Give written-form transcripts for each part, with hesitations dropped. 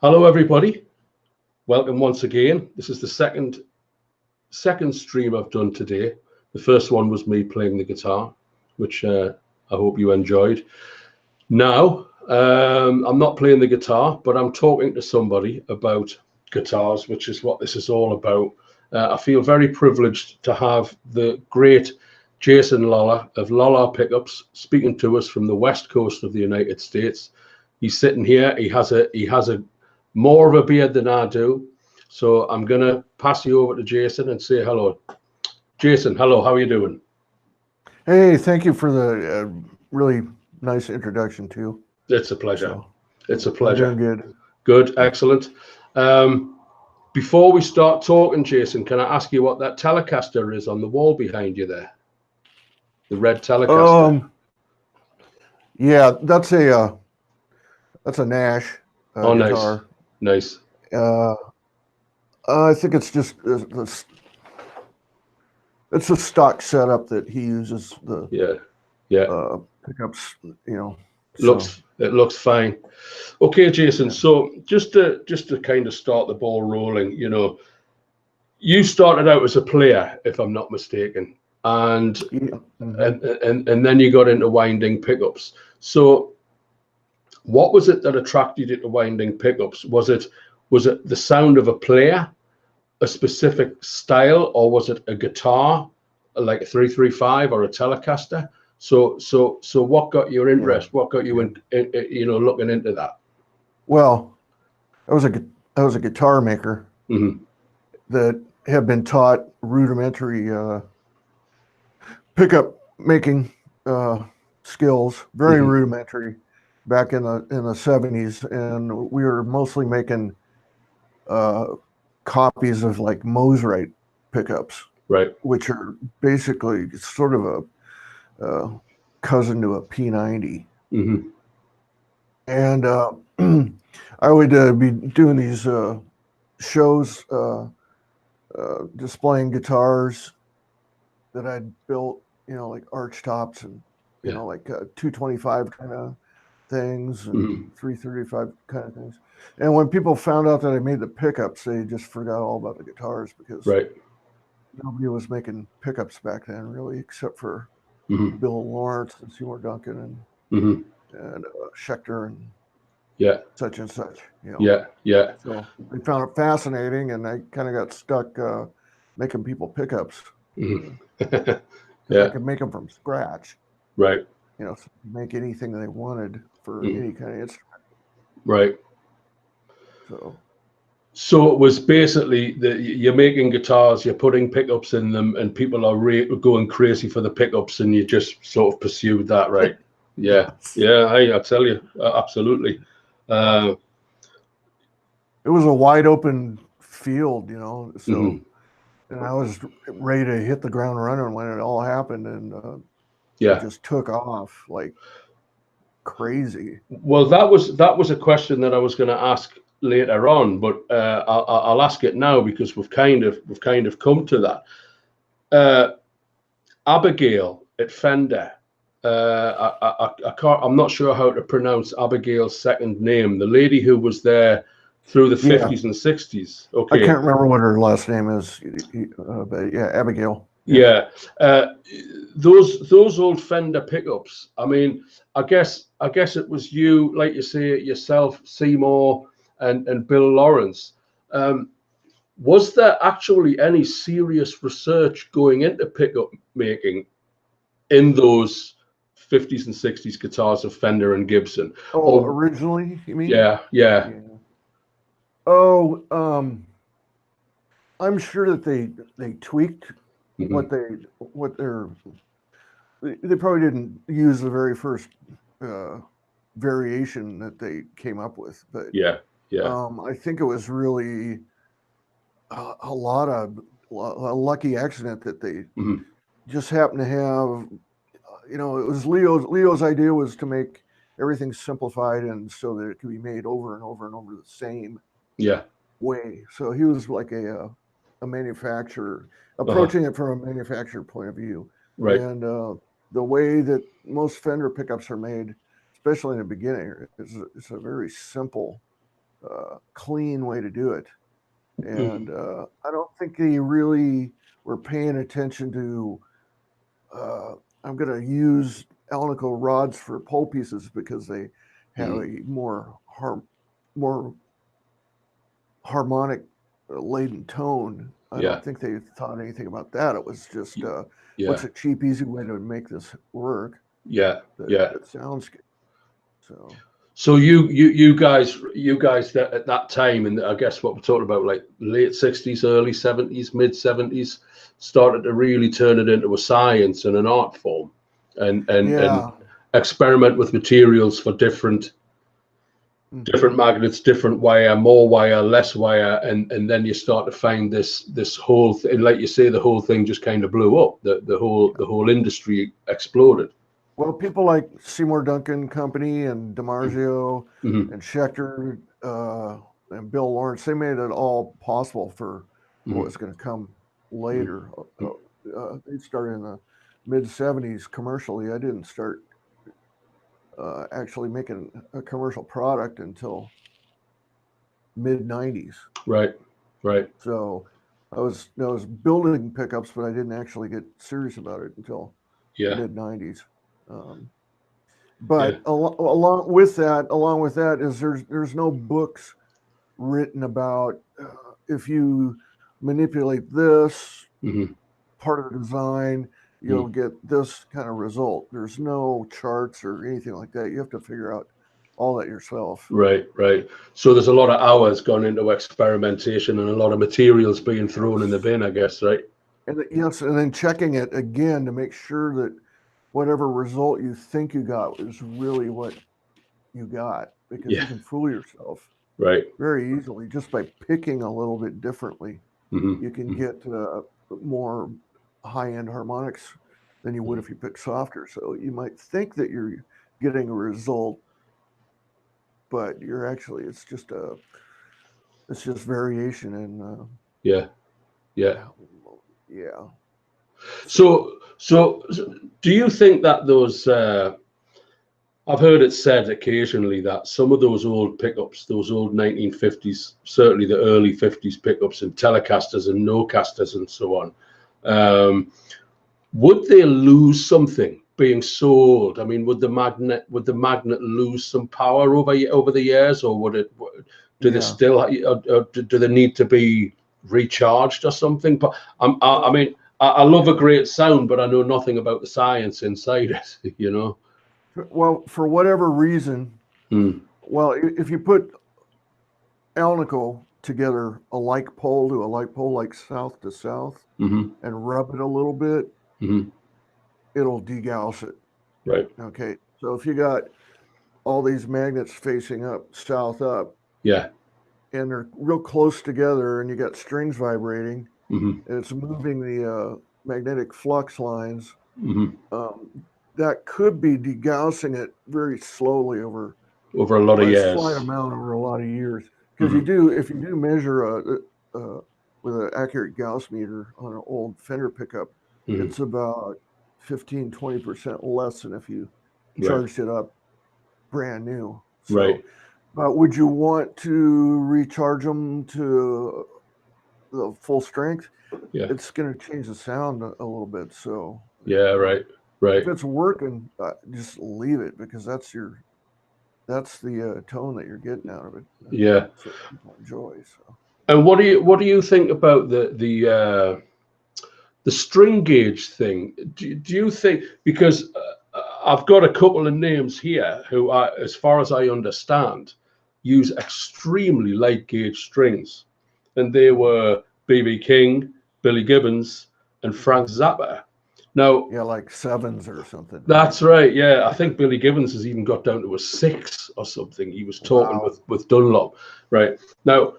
Hello, everybody. Welcome once again. This is the second stream I've done today. The first one was me playing the guitar, which I hope you enjoyed. Now, I'm not playing the guitar, but I'm talking to somebody about guitars, which is what this is all about. I feel very privileged to have the great Jason Lollar of Lollar Pickups speaking to us from the west coast of the United States. He's sitting here. He has a more of a beard than I do. So I'm going to pass you over to Jason and say hello. Jason, hello. How are you doing? Hey, thank you for the really nice introduction too. It's a pleasure. So, it's a pleasure. I'm doing good. Good, excellent. Before we start talking, Jason, can I ask you what that Telecaster is on the wall behind you there? The red Telecaster. Yeah, that's a Nash guitar. Nice. I think it's just it's a stock setup that he uses. Pickups. It looks fine. Okay, Jason. Yeah. So just to kind of start the ball rolling, you started out as a player, if I'm not mistaken, and and then you got into winding pickups. So what was it that attracted you to winding pickups? Was it the sound of a player, a specific style, or was it a guitar like a 335 or a Telecaster? So what got your interest? Yeah. What got you in looking into that? Well, I was a guitar maker that had been taught rudimentary pickup making skills, very rudimentary, back in the 70s, and we were mostly making copies of like Mosrite pickups, right? Which are basically sort of a cousin to a P90. And I would be doing these shows displaying guitars that I'd built, like arch tops and like 225 kind of things and 335 kind of things. And when people found out that I made the pickups, they just forgot all about the guitars, because nobody was making pickups back then, really, except for Bill Lawrence and Seymour Duncan and Schechter and such and such. So they found it fascinating, and I kind of got stuck making people pickups. I could make them from scratch. Right. Make anything they wanted for any kind of instrument. Right. So it was basically you're making guitars, you're putting pickups in them, and people are going crazy for the pickups, and you just sort of pursued that, right? Yeah. I tell you, absolutely. It was a wide open field, so and I was ready to hit the ground running when it all happened, and it just took off like crazy. Well, that was a question that I was going to ask later on, but I'll ask it now because we've kind of come to that. Abigail at Fender. I'm not sure how to pronounce Abigail's second name. The lady who was there through the 50s and 60s. Okay. I can't remember what her last name is, but yeah, Abigail. Yeah. Those old Fender pickups. I mean, I guess it was you, like you say it yourself, Seymour and Bill Lawrence. Was there actually any serious research going into pickup making in those 50s and 60s guitars of Fender and Gibson? Originally, you mean? Yeah. Oh, I'm sure that they tweaked what they probably didn't use the very first variation that they came up with, but I think it was really a lucky accident that they just happened to have. It was Leo's idea was to make everything simplified and so that it could be made over and over and over the same way. So he was like a manufacturer, approaching it from a manufacturer point of view. Right. And the way that most Fender pickups are made, especially in the beginning, it's a very simple clean way to do it. And I don't think they really were paying attention to, I'm going to use Alnico rods for pole pieces because they have a more harmonic laden tone. I don't think they thought anything about that. It was just what's a cheap, easy way to make this work. That sounds good. So you guys that at that time, and I guess what we're talking about, like late 60s, early 70s, mid 70s, started to really turn it into a science and an art form, and experiment with materials for different magnets, different wire, more wire, less wire, and then you start to find this whole thing, like you say, the whole thing just kind of blew up. The whole industry exploded. Well, people like Seymour Duncan Company and DiMarzio and Schechter and Bill Lawrence, they made it all possible for what was going to come later. They started in the mid 70s commercially. I didn't start actually making a commercial product until mid 90s. Right. So I was building pickups, but I didn't actually get serious about it until mid 90s. But along with that is there's no books written about if you manipulate this part of the design, you'll get this kind of result. There's no charts or anything like that. You have to figure out all that yourself. Right. So there's a lot of hours gone into experimentation and a lot of materials being thrown in the bin, I guess, right? And and then checking it again to make sure that whatever result you think you got is really what you got, because you can fool yourself very easily just by picking a little bit differently. You can get more high-end harmonics than you would if you pick softer. So you might think that you're getting a result, but you're actually it's just variation and So do you think that those I've heard it said occasionally that some of those old pickups, those old 1950s, certainly the early 50s pickups and Telecasters and no-casters and so on, would they lose something being so old? I mean, would the magnet lose some power over the years, or would it? Do they still? Do they need to be recharged or something? But I mean, I love a great sound, but I know nothing about the science inside it. You know. Well, for whatever reason, well, if you put Alnico together, a like pole to a like pole, like south to south, and rub it a little bit, it'll degauss it. Right. Okay. So if you got all these magnets facing up, south up, and they're real close together, and you got strings vibrating, and it's moving the magnetic flux lines, that could be degaussing it very slowly over a lot of years. Slight amount over a lot of years. Because if you do measure with an accurate Gauss meter on an old Fender pickup, it's about 15-20% less than if you charged it up brand new. So, but would you want to recharge them to the full strength? It's going to change the sound a little bit. So right. If it's working, just leave it, because that's the tone that you're getting out of it. So people enjoy. So. And what do you think about the string gauge thing? Do you think, because I've got a couple of names here who are, as far as I understand, use extremely light gauge strings, and they were B.B. King, Billy Gibbons, and Frank Zappa. Now, like sevens or something. That's right. Yeah, I think Billy Gibbons has even got down to a 6 or something. He was talking with Dunlop. Right now,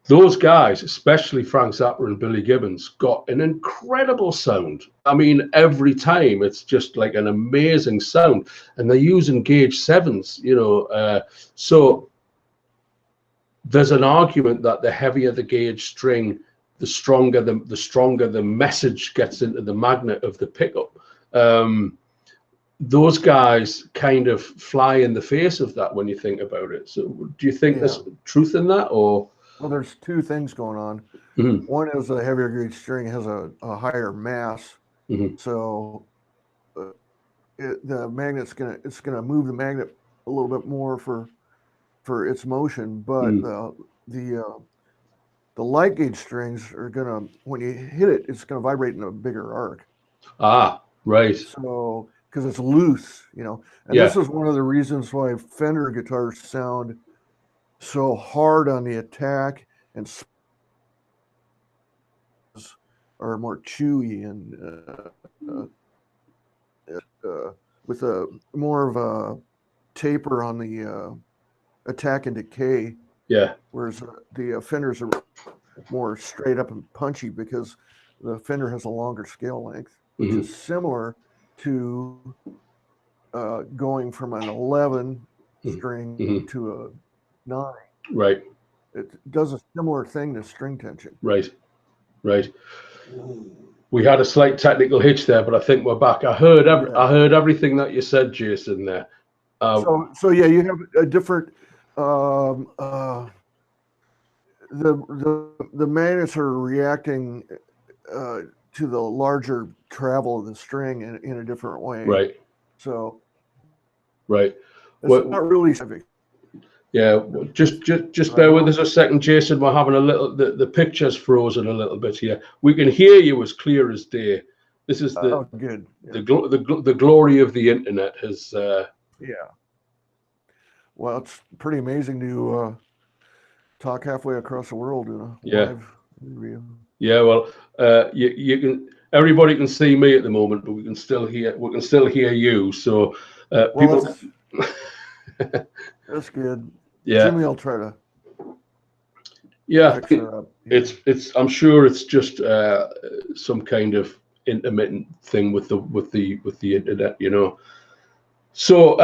those guys, especially Frank Zappa and Billy Gibbons, got an incredible sound. I mean, every time it's just like an amazing sound, and they're using gauge 7s. So there's an argument that the heavier the gauge string, the stronger the message gets into the magnet of the pickup. those guys kind of fly in the face of that when you think about it. So do you think there's truth in that, or? Well, there's two things going on. One is a heavier gauge string has a higher mass, so the magnet's gonna move the magnet a little bit more for its motion, but the light gauge strings are gonna, when you hit it, it's gonna vibrate in a bigger arc. Ah, right. So because it's loose, and this is one of the reasons why Fender guitars sound so hard on the attack and are more chewy and with a more of a taper on the attack and decay. Yeah. Whereas the Fenders are more straight up and punchy because the Fender has a longer scale length, which is similar to going from an 11 string to a 9. Right. It does a similar thing to string tension. Right. Right. We had a slight technical hitch there, but I think we're back. I heard everything that you said, Jason, there. So yeah, you have a different the magnets are reacting to the larger travel of the string in a different way. Right. So right. It's not really specific. Yeah, just bear with us a second, Jason. We're having a little, the picture's frozen a little bit here. We can hear you as clear as day. This is good. Yeah. The glory of the internet has. Yeah. Well, it's pretty amazing to talk halfway across the world in a live interview. Yeah, well, you can. Everybody can see me at the moment, but we can still hear you. So people. That's good. Yeah. Jimmy will try to. Yeah, fix her up. It's. I'm sure it's just some kind of intermittent thing with the internet, So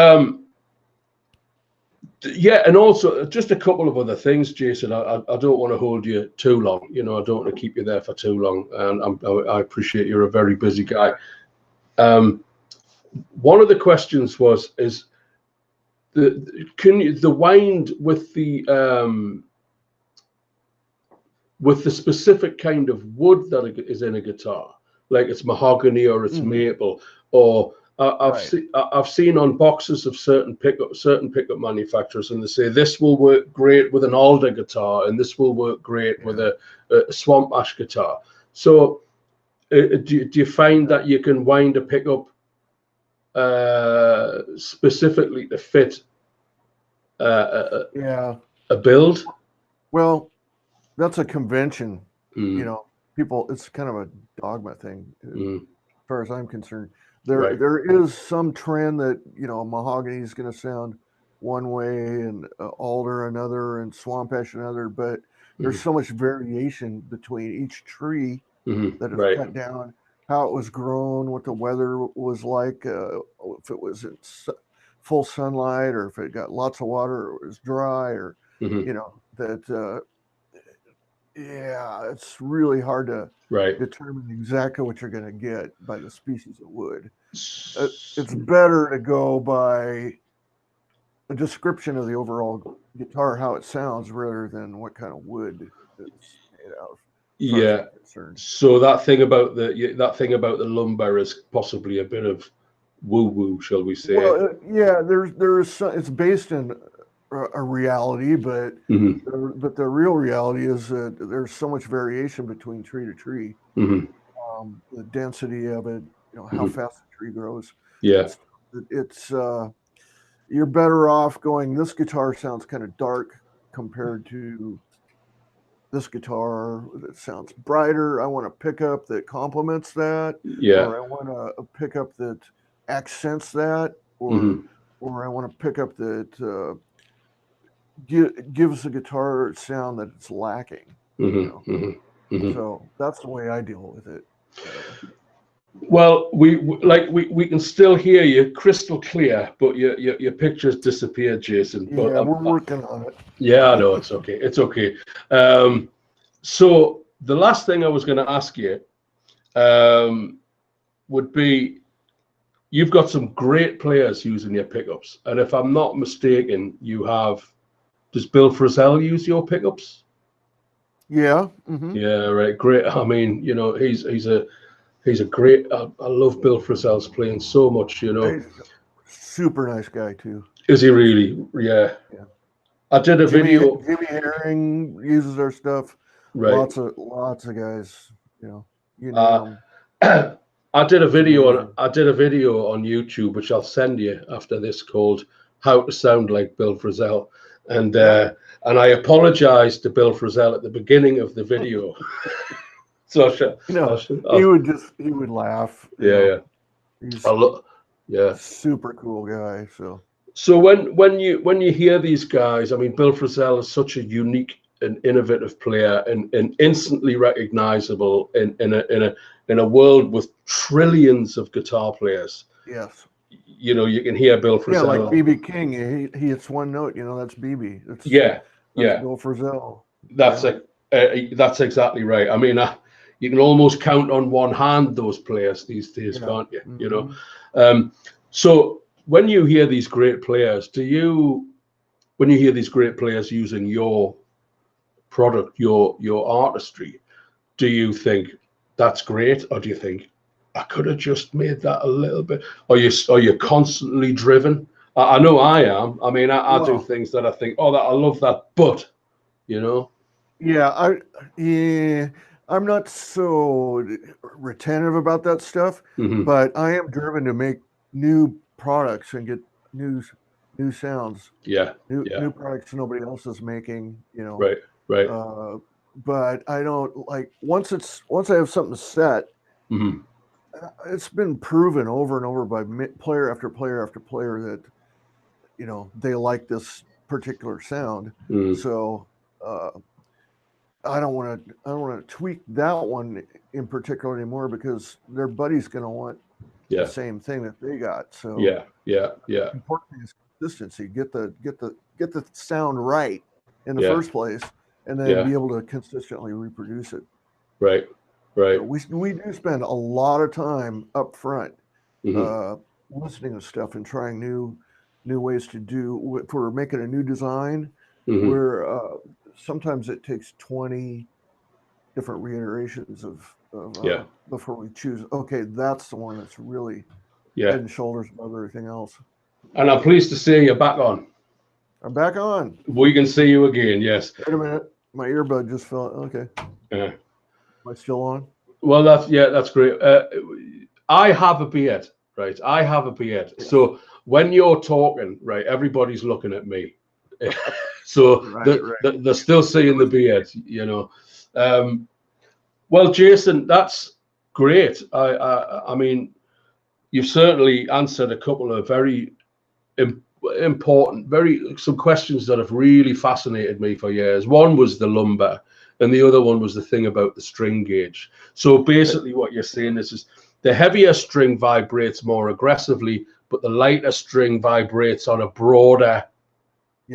yeah, and also just a couple of other things, Jason. I don't want to hold you too long. I don't want to keep you there for too long, and I appreciate you're a very busy guy. One of the questions is the wind with the specific kind of wood that is in a guitar, like it's mahogany or it's maple, or I've seen on boxes of certain pickup manufacturers, and they say this will work great with an alder guitar and this will work great with a swamp ash guitar. So do you find that you can wind a pickup specifically to fit a build? Well, that's a convention. People, it's kind of a dogma thing as far as I'm concerned. There is some trend that mahogany is going to sound one way and alder another and swamp ash another, but there's so much variation between each tree that is cut down, how it was grown, what the weather was like, if it was in full sunlight or if it got lots of water or it was dry, or it's really hard to determine exactly what you're going to get by the species of wood. It's better to go by a description of the overall guitar, how it sounds, rather than what kind of wood it's made out of. Yeah. So that thing about the lumber is possibly a bit of woo-woo, shall we say? Well, there's it's based in a reality, but the real reality is that there's so much variation between tree to tree. The density of it, how fast the tree grows. Yeah, it's you're better off going, this guitar sounds kind of dark compared to this guitar that sounds brighter. I want a pickup that complements that. Yeah. Or I want a pickup that accents that, or I want a pickup that gives the guitar sound that it's lacking. So that's the way I deal with it. Well, we can still hear you crystal clear, but your picture's disappeared, Jason. Yeah, but we're working on it. Yeah, I know, it's okay. It's okay. So the last thing I was going to ask you would be, you've got some great players using your pickups, and if I'm not mistaken, does Bill Frisell use your pickups? Yeah. Yeah, right. Great. I mean, he's a great. I love Bill Frisell's playing so much. He's a super nice guy too. Is he really? Yeah. Yeah. I did a video. Jimmy Herring uses our stuff. Right. Lots of guys. You name them. I did a video on YouTube, which I'll send you after this, called "How to Sound Like Bill Frisell," and I apologized to Bill Frisell at the beginning of the video. So he would laugh. Yeah. He's super cool guy. So when you hear these guys, I mean, Bill Frisell is such a unique and innovative player, and instantly recognizable in a world with trillions of guitar players. Yes. You can hear Bill Frisell. Yeah, like B.B. King, he hits one note. That's B.B. That's Bill Frisell. That's exactly right. I mean, you can almost count on one hand those players these days, can't you? Mm-hmm. So when you hear these great players, when you hear these great players using your product, your artistry, do you think that's great, or do you think I could have just made that a little bit? Are you constantly driven? I know I am. I mean, I do things that I think, I love that, but Yeah, I'm not so retentive about that stuff, but I am driven to make new products and get new sounds. New products nobody else is making. Right. But I don't like once I have something set. It's been proven over and over by player after player after player that they like this particular sound. So I don't want to tweak that one in particular anymore, because their buddy's going to want the same thing that they got. So important is consistency. Get the sound right in the first place, and then be able to consistently reproduce it. Right. So we do spend a lot of time up front listening to stuff and trying new ways to do. If we're making a new design, where sometimes it takes 20 different reiterations of before we choose. Okay, that's the one that's really head and shoulders above everything else. And I'm pleased to see you're back on. I'm back on. We can see you again. Yes. Wait a minute. My earbud just fell. Okay. Am I still on? Well, that's great. I have a beard, right? Yes. So when you're talking, right, everybody's looking at me. So they're still seeing the beard, Well, Jason, that's great. I mean, you've certainly answered a couple of very important, some questions that have really fascinated me for years. One was the lumbar, and the other one was the thing about the string gauge. So basically what you're saying is the heavier string vibrates more aggressively, but the lighter string vibrates on a broader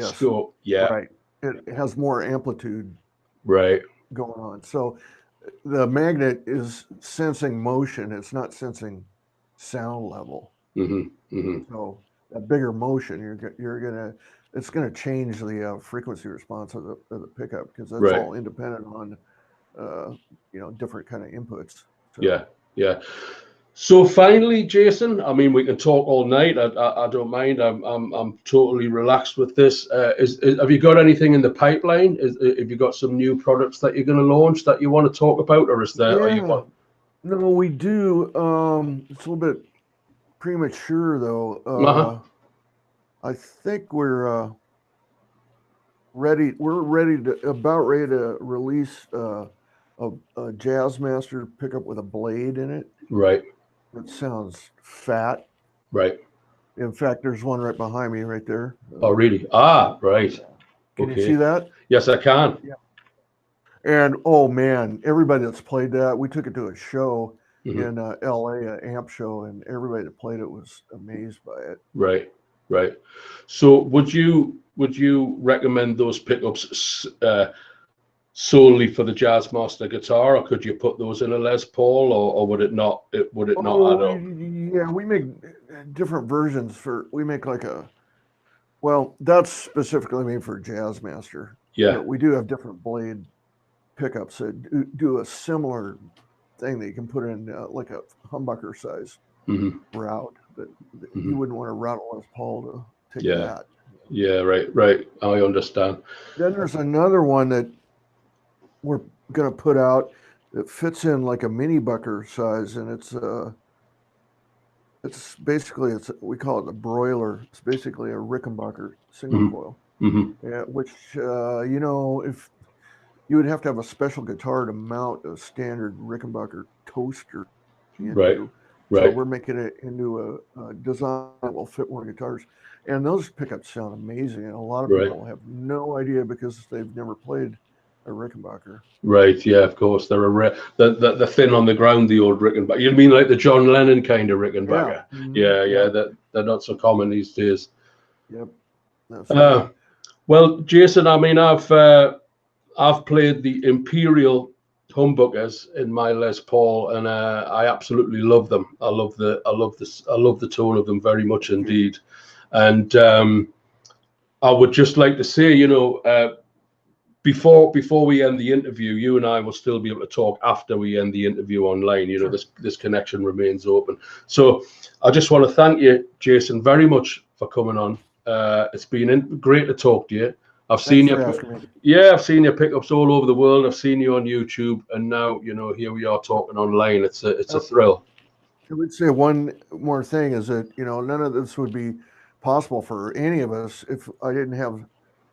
scope. Right. It has more amplitude going on. So the magnet is sensing motion. It's not sensing sound level. So that bigger motion, it's gonna change the frequency response of the pickup, because that's all independent on different kind of inputs. So. Yeah. So finally, Jason, I mean, we can talk all night. I don't mind. I'm totally relaxed with this. Have you got anything in the pipeline? Have you got some new products that you're going to launch that you want to talk about, or is there? No, we do. It's a little bit premature though. I think we're ready. We're about ready to release a Jazzmaster pickup with a blade in it. Right. It sounds fat. Right. In fact, there's one right behind me right there. Oh, really? Right. Can you see that? Yes, I can. Yeah. And oh man, everybody that's played that, we took it to a show in LA, an amp show, and everybody that played it was amazed by it. Right. So would you recommend those pickups solely for the Jazzmaster guitar, or could you put those in a Les Paul, or would it not? Would it not add up? Yeah, we make different versions for. We make like a. Well, that's specifically made for Jazzmaster. Yeah. But we do have different blade pickups that do a similar thing that you can put in like a humbucker size route, but you wouldn't want to route Les Paul to take that. Yeah, right. I understand. Then there's another one that we're going to put out that fits in like a mini bucker size, and it's basically we call it the broiler. It's basically a Rickenbacker single coil, which you know, if you would have to have a special guitar to mount a standard Rickenbacker toaster into. So we're making it into a design that will fit more guitars. And those pickups sound amazing. And a lot of people have no idea because they've never played a Rickenbacker. Right, yeah, of course. They're the thin on the ground, the old Rickenbacker. You mean like the John Lennon kind of Rickenbacker? Yeah. They're not so common these days. Yep. That's right. Well, Jason, I mean, I've played the Imperial humbuckers in my Les Paul, and I absolutely love them. I love the tone of them very much indeed. And I would just like to say, you know, before we end the interview, you and I will still be able to talk after we end the interview online. You know, this connection remains open. So I just want to thank you, Jason, very much for coming on. It's been great to talk to you. I've seen your pickups all over the world. I've seen you on YouTube, and now, you know, here we are talking online. It's a thrill. I would say one more thing is that, you know, none of this would be possible for any of us if I didn't have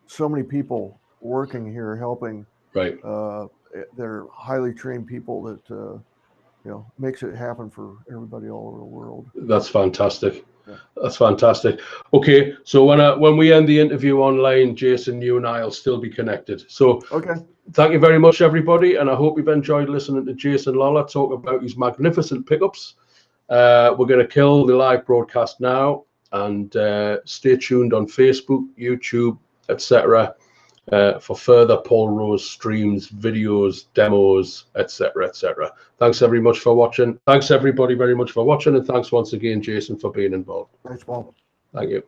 so many people working here helping. Right. They're highly trained people that you know, makes it happen for everybody all over the world. That's fantastic. That's fantastic. Okay, so when we end the interview online, Jason, you and I will still be connected. So thank you very much, everybody, and I hope you've enjoyed listening to Jason Lollar talk about his magnificent pickups. We're going to kill the live broadcast now, and stay tuned on Facebook, YouTube, etc. For further Paul Rose streams, videos, demos, etc. Thanks very much for watching. Thanks everybody very much for watching, and thanks once again, Jason, for being involved. Thanks, Paul. Thank you.